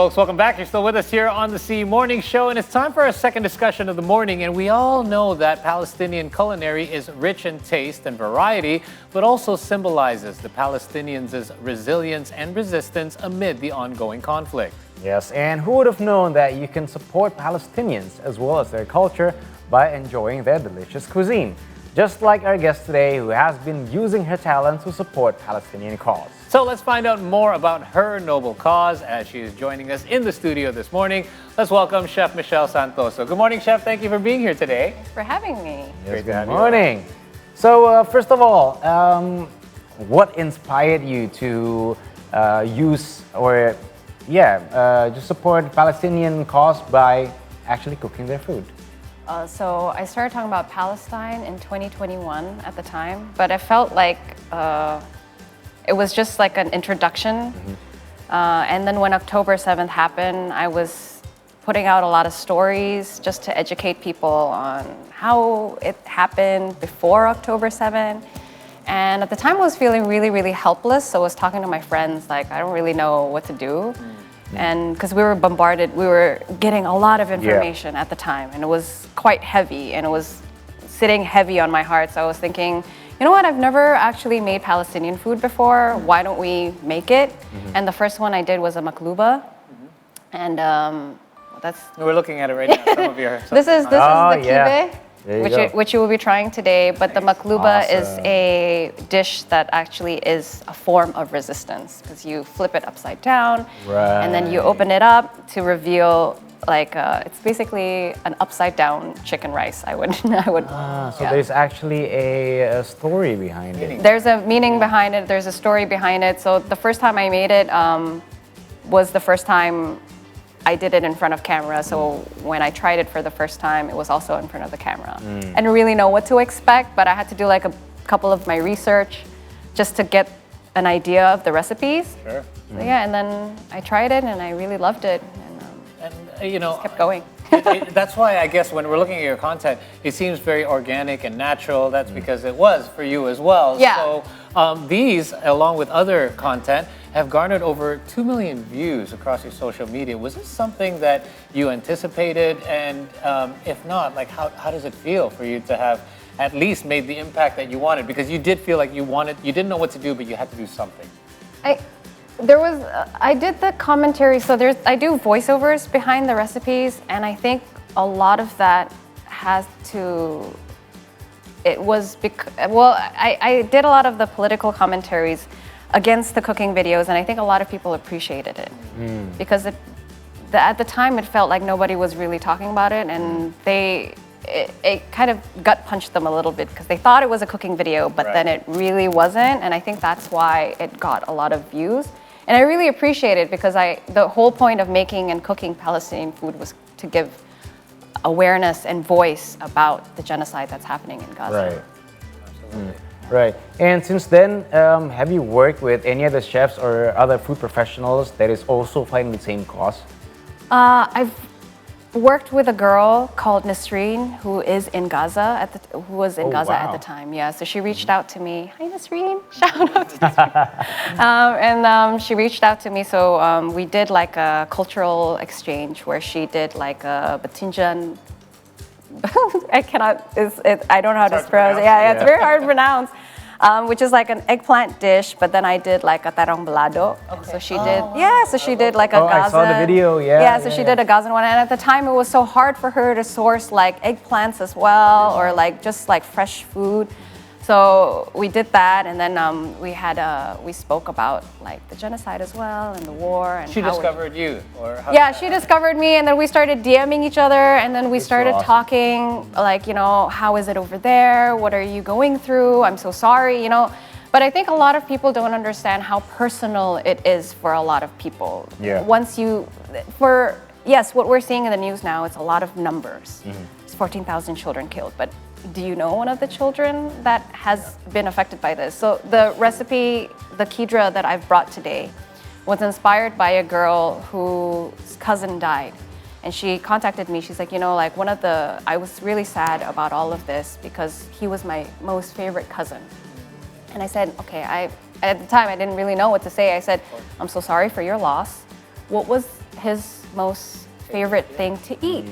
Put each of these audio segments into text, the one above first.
folks, welcome back. You're still with us here on the C Morning Show, and it's time for our second discussion of the morning. And we all know that Palestinian culinary is rich in taste and variety, but also symbolizes the Palestinians' resilience and resistance amid the ongoing conflict. Yes, and who would have known that you can support Palestinians as well as their culture by enjoying their delicious cuisine? Just like our guest today, who has been using her talent to support Palestinian cause. So let's find out more about her noble cause as she is joining us in the studio this morning. Let's welcome Chef Michelle Santoso. Good morning, Chef. Thank you for being here today. Thanks for having me. Yes, good morning. So first of all, what inspired you to just support Palestinian cause by actually cooking their food? So I started talking about Palestine in 2021 at the time, but I felt like it was just like an introduction. And then when October 7th happened, I was putting out a lot of stories just to educate people on how it happened before October 7th. And at the time I was feeling really, really helpless. So I was talking to my friends, like, I don't really know what to do. And because we were bombarded, we were getting a lot of information at the time, and it was quite heavy, and it was sitting heavy on my heart. So I was thinking, you know what, I've never actually made Palestinian food before. Why don't we make it? And the first one I did was a makluba. And that's... We're looking at it right now, some of your... This is the kibbeh, you which you will be trying today. But the makluba is a dish that actually is a form of resistance, because you flip it upside down, and then you open it up to reveal, like, it's basically an upside down chicken rice. I would. So there's actually a story behind it. There's a meaning behind it. There's a story behind it. So the first time I made it was the first time I did it in front of camera. So when I tried it for the first time, it was also in front of the camera. I didn't really know what to expect, but I had to do like a couple of my research just to get an idea of the recipes. Sure. So yeah, and then I tried it and I really loved it. And you know, just kept going. That's why I guess when we're looking at your content, it seems very organic and natural. That's because it was for you as well. Yeah. So these, along with other content, have garnered over 2 million views across your social media. Was this something that you anticipated? And if not, like how does it feel for you to have at least made the impact that you wanted? Because you did feel like you didn't know what to do, but you had to do something. I did the commentary, so I do voiceovers behind the recipes, and I think a lot of that has to, I did a lot of the political commentaries against the cooking videos, and I think a lot of people appreciated it. Because at the time it felt like nobody was really talking about it, and it kind of gut punched them a little bit because they thought it was a cooking video, but then it really wasn't, and I think that's why it got a lot of views. And I really appreciate it because the whole point of making and cooking Palestinian food was to give awareness and voice about the genocide that's happening in Gaza. Right. Absolutely. Right. And since then, have you worked with any other chefs or other food professionals that is also fighting the same cause? I've worked with a girl called Nasreen who is in Gaza who was in Gaza at the time. Yeah, so she reached out to me. Hi, Nasreen. Shout out to Nasreen. And she reached out to me. So we did like a cultural exchange where she did like a Batinjan. I don't know how to pronounce it. Yeah, it's very hard to pronounce. Which is like an eggplant dish, but then I did like a tarong balado. Okay. So she did, she did like a Gazan. I saw the video, she did a Gazan one, and at the time it was so hard for her to source like eggplants as well, or like just like fresh food. So we did that, and then we spoke about like the genocide as well and the war. And she discovered you, or how? Yeah, she discovered me, and then we started DMing each other, and then we started talking, like, you know, how is it over there? What are you going through? I'm so sorry, you know. But I think a lot of people don't understand how personal it is for a lot of people. Yeah. Yes, what we're seeing in the news now, it's a lot of numbers. It's 14,000 children killed, but do you know one of the children that has been affected by this? So the recipe, the kidra that I've brought today, was inspired by a girl whose cousin died. And she contacted me. She's like, you know, like I was really sad about all of this because he was my most favorite cousin. And I said, okay, at the time I didn't really know what to say. I said, I'm so sorry for your loss. What was his most favorite thing to eat.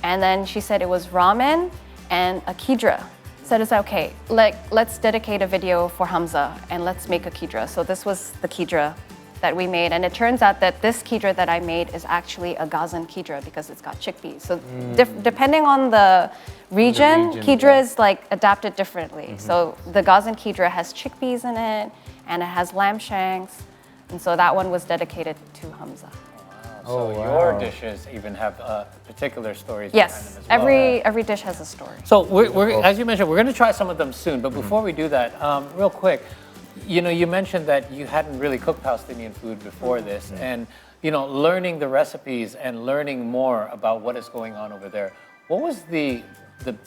And then she said it was ramen and a kidra. So it's okay, let's dedicate a video for Hamza and let's make a kidra. So this was the kidra that we made, and it turns out that this kidra that I made is actually a Gazan kidra because it's got chickpeas. So depending on the region, kidra is like adapted differently. So the Gazan kidra has chickpeas in it, and it has lamb shanks, and so that one was dedicated to Hamza. So your dishes even have particular stories Yes, behind them as well. every dish has a story. So we're as you mentioned, we're going to try some of them soon. But before we do that, real quick, you mentioned that you hadn't really cooked Palestinian food before this, and learning the recipes and learning more about what is going on over there. What was the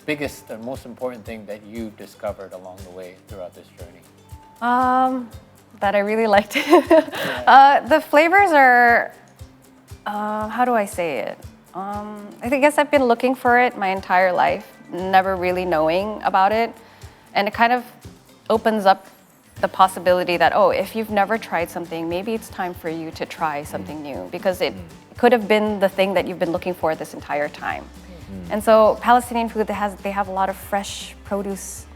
biggest and most important thing that you discovered along the way throughout this journey? That I really liked. The flavors are, how do I say it? I guess I've been looking for it my entire life, never really knowing about it. And it kind of opens up the possibility that, if you've never tried something, maybe it's time for you to try something new, because it could have been the thing that you've been looking for this entire time. And so Palestinian food, they have a lot of fresh produce,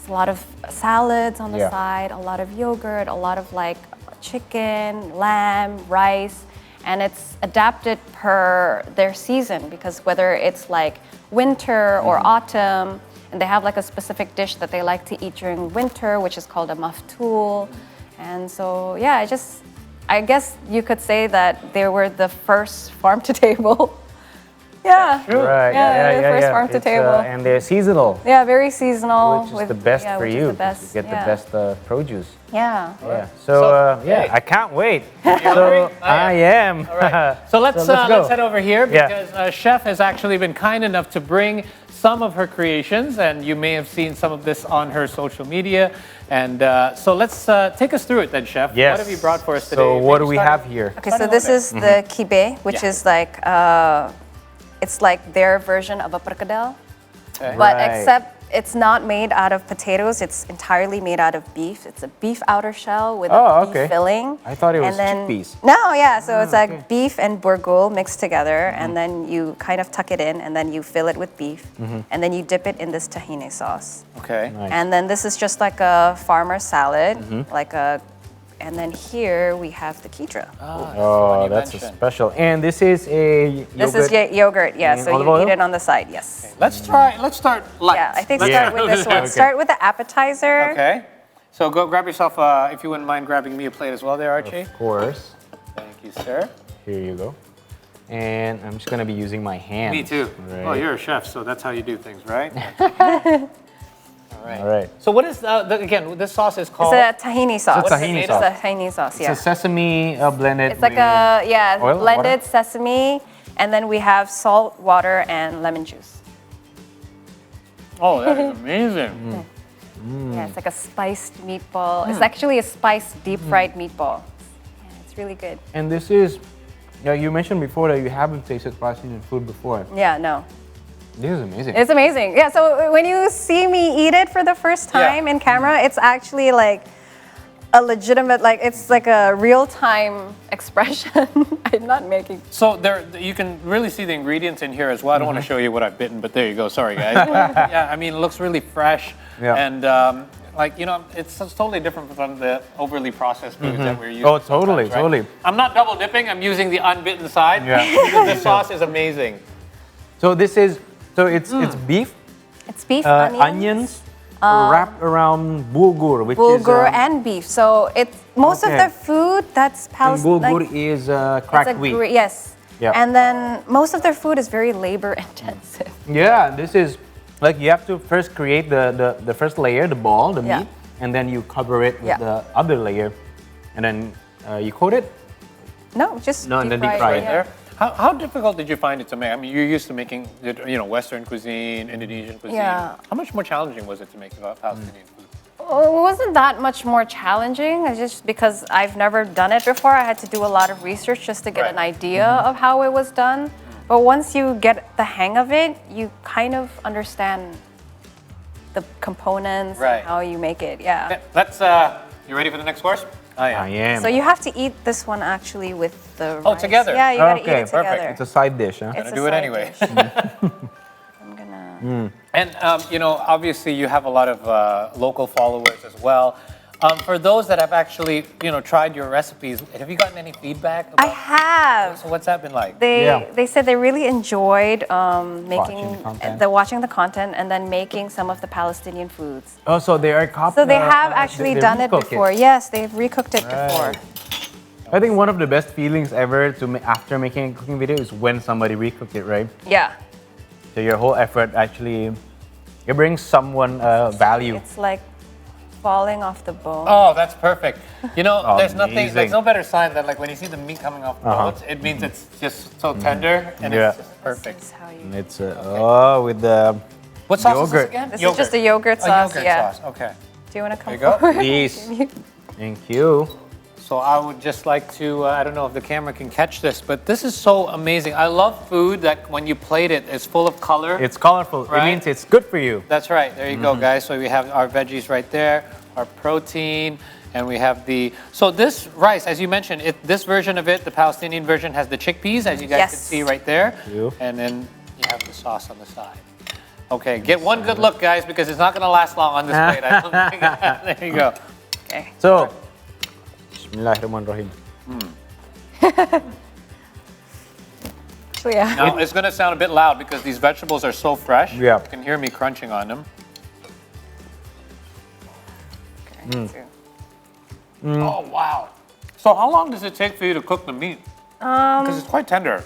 a lot of salads on the side, a lot of yogurt, a lot of like chicken, lamb, rice, and it's adapted per their season, because whether it's like winter or autumn, and they have like a specific dish that they like to eat during winter, which is called a maftool. And so, I guess you could say that they were the first farm to table. Yeah. True. Right. Yeah, the first farm to table. And they're seasonal. Yeah, very seasonal. Which is the best for which is you. the best, You get the best produce. Yeah. Yeah. So, hey. I can't wait. hungry? I am. All right. So let's go. head over here, because Chef has actually been kind enough to bring some of her creations, and you may have seen some of this on her social media. And so let's take us through it then, Chef. Yes. What have you brought for us today? So what do Maybe we start- have here? Okay, so this is the kibe, which is like, it's like their version of a perkedel. Okay. But Right. except it's not made out of potatoes, it's entirely made out of beef. It's a beef outer shell with a beef filling. I thought it was And then, chickpeas. No, yeah, so it's like beef and burgul mixed together, and then you kind of tuck it in, and then you fill it with beef, and then you dip it in this tahini sauce. Okay. Nice. And then this is just like a farmer salad, and then here we have the kidra. Oh, that's a special. And this is a yogurt. This is yogurt, yeah, and so olive you oil? eat it on the side, yes. Let's start light. Yeah, I think Let's start with this one. Okay. Start with the appetizer. Okay. So go grab yourself, if you wouldn't mind grabbing me a plate as well there, Archie. Of course. Thank you, sir. Here you go. And I'm just gonna be using my hand. Me too. Right. Oh, you're a chef, so that's how you do things, right? All right. So what is, again, this sauce is called? It's a tahini sauce. It's a tahini sauce. It's a tahini sauce, yeah. It's a sesame blended. It's like with oil, blended water? sesame, and then we have salt, water, and lemon juice. Oh, that is amazing. Yeah, it's like a spiced meatball. It's actually a spiced deep fried meatball. Yeah, it's really good. And this is, you mentioned before that you haven't tasted Palestinian food before. Yeah, no. This is amazing. It's amazing. Yeah, so when you see me eat it for the first time in camera, it's actually like a legitimate, it's like a real-time expression. I'm not making. So you can really see the ingredients in here as well. I don't want to show you what I've bitten, but there you go. Sorry, guys. Yeah, I mean, it looks really fresh. Yeah. And it's totally different from the overly processed foods that we're using. Oh, totally, sometimes, right? totally. I'm not double dipping. I'm using the unbitten side. Yeah. Because the sauce is amazing. So this is, it's beef, It's beef, onions wrapped around bulgur, which bulgur is and beef. So it's most of Okay. the food that's and Palestinian. bulgur is cracked wheat. Yes. Yeah. And then most of their food is very labor intensive. Yeah, this is like you have to first create the first layer, the ball, the Yeah. meat, and then you cover it with Yeah. the other layer, and then you coat it. No, just No, and then deep fried, fry it. yeah. There. How difficult did you find it to make? I mean, you're used to making, Western cuisine, Indonesian cuisine. Yeah. How much more challenging was it to make Palestinian food? Well, it wasn't that much more challenging. It's just because I've never done it before. I had to do a lot of research just to get an idea of how it was done. But once you get the hang of it, you kind of understand the components Right. and how you make it. Yeah. Okay, let's. You ready for the next course? I I am. am. So you have to eat this one actually with the Oh, rice. together? Yeah, you gotta eat Okay, it together. it's a side dish, huh? It's Gonna a do it side anyway. dish. I'm gonna. And obviously you have a lot of local followers as well. For those that have actually, tried your recipes, have you gotten any feedback? I have. So what's that been like? They said they really enjoyed watching the content and then making some of the Palestinian foods. Oh, so they are So they have actually done it recook before. Yes, they've recooked it before. I think one of the best feelings ever after making a cooking video is when somebody recooked it, right? Yeah. So your whole effort actually, it brings someone value. It's like falling off the bone. Oh, that's perfect. There's Amazing. no better sign than like when you see the meat coming off the bones, it means it's just so tender and Yeah. it's just perfect. This is how you. And it's with the What sauce is this Yogurt. again? This is just a yogurt sauce. Yogurt Yeah. sauce, okay. Do you want to come There you go. forward? please. Thank you. So I would just like to, I don't know if the camera can catch this, but this is so amazing. I love food that when you plate it, it's full of color. It's colorful. Right. It means it's good for you. That's right. There you go, guys. So we have our veggies right there, our protein, and we have so this rice, as you mentioned, this version of it, the Palestinian version, has the chickpeas, as you guys can Yes. see right there. you. And then you have the sauce on the side. Okay, get one good look, guys, because it's not going to last long on this plate. I don't think. There you go. Okay. So, Bismillahirrahmanirrahim. So yeah. Now, it's going to sound a bit loud because these vegetables are so fresh. Yeah. You can hear me crunching on them. Okay, Oh, wow. So how long does it take for you to cook the meat? Because it's quite tender.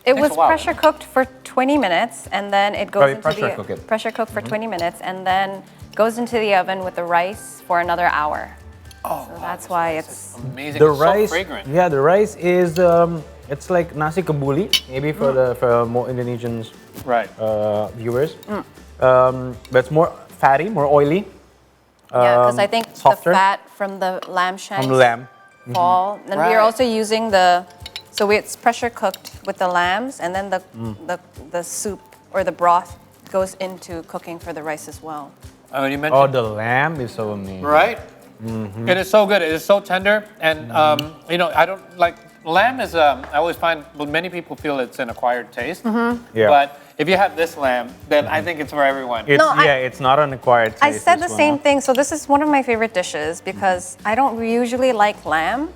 It Takes was a while. pressure cooked for 20 minutes, and then it goes Sorry, into pressure the cook it. pressure cooked for 20 minutes, and then goes into the oven with the rice for another hour. Oh, So that's why it's amazing. The it's rice, so fragrant. yeah, the rice is it's like nasi kebuli, maybe for more Indonesian Right. viewers. But it's more fatty, more oily. yeah, because I think softer. the fat from the lamb shanks From the lamb. fall. And Right. we're also using it's pressure cooked with the lambs, and then the soup or the broth goes into cooking for the rice as well. Oh, you Oh, mentioned the lamb is so amazing. right. It is so good. It is so tender, and I don't like lamb. I always find many people feel it's an acquired taste. Yeah. But if you have this lamb, then I think it's for everyone. It's, No, it's not an acquired taste. I said the this one, same huh? thing. So this is one of my favorite dishes because I don't usually like lamb,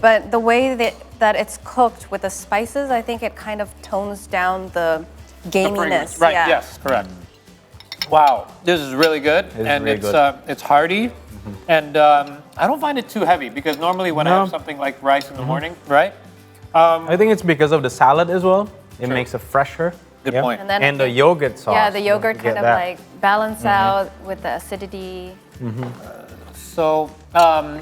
but the way that it's cooked with the spices, I think it kind of tones down the The gaminess. fragrance. Right. Yeah. Yes. Correct. Wow, this is really good, It's and really it's good. it's hearty, and I don't find it too heavy because normally when I No. have something like rice in the morning, right? I think it's because of the salad as well. It True. makes it fresher. Good point. And then I And the think- yogurt sauce. Yeah, the yogurt Don't forget kind of that. like balance out with the acidity. So,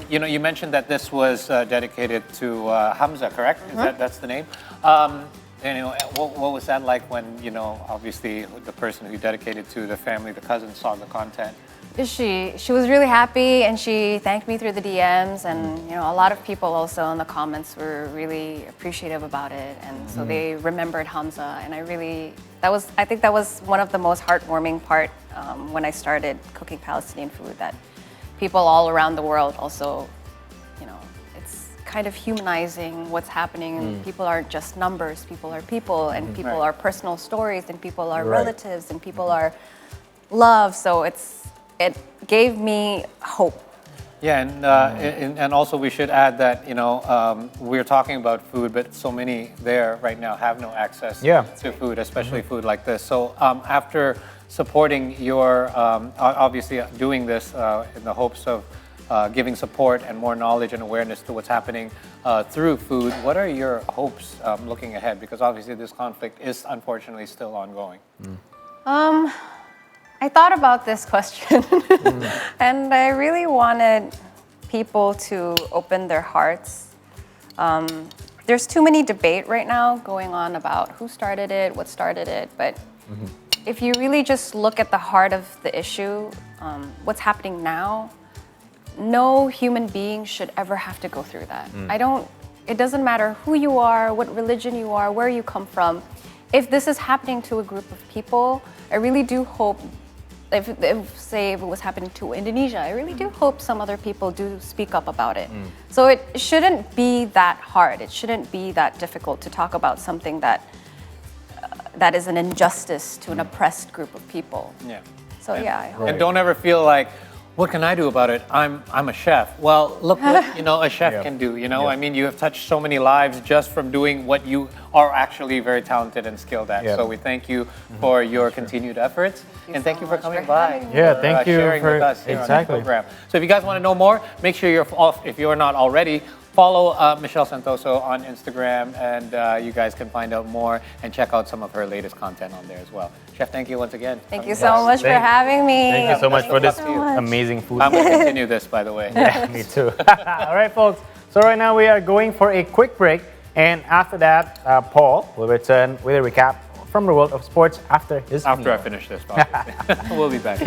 you mentioned that this was dedicated to Hamza, correct? That's the name? What was that like when, obviously the person who dedicated to the family, the cousin, saw the content? She was really happy and she thanked me through the DMs, and a lot of people also in the comments were really appreciative about it, and so they remembered Hamza, and I think that was one of the most heartwarming part when I started cooking Palestinian food, that people all around the world also, it's kind of humanizing what's happening, and people aren't just numbers, people are people, and people Right. are personal stories, and people are Right. relatives, and people are love, so it gave me hope. Yeah, and also we should add that, we're talking about food, but so many there right now have no access Yeah. to food, especially food like this. So after supporting your, obviously doing this in the hopes of giving support and more knowledge and awareness to what's happening through food, what are your hopes looking ahead? Because obviously this conflict is unfortunately still ongoing. I thought about this question and I really wanted people to open their hearts. There's too many debate right now going on about who started it, what started it, but if you really just look at the heart of the issue, what's happening now, no human being should ever have to go through that. It doesn't matter who you are, what religion you are, where you come from. If this is happening to a group of people, I really do hope say if it was happening to Indonesia, I really do hope some other people do speak up about it. So it shouldn't be that hard. It shouldn't be that difficult to talk about something that is an injustice to an oppressed group of people. Yeah. So yeah, I hope. And don't ever feel like, what can I do about it? I'm a chef. Well, look what a chef can do. I mean, you have touched so many lives just from doing what you are actually very talented and skilled at. So we thank you for your continued efforts, and thank you for coming by. Thank you sharing for with us here on the exactly. program. So if you guys want to know more, make sure if you're not already, follow Michelle Santoso on Instagram, and you guys can find out more and check out some of her latest content on there as well. Chef, thank you once again. Thank you so much for having me. Thank you so much for this so much. amazing food. I'm going to continue this, by the way. Yeah, me too. All right, folks. So right now we are going for a quick break, and after that, Paul will return with a recap from the world of sports after his After meal. I finish this, obviously. We'll be back.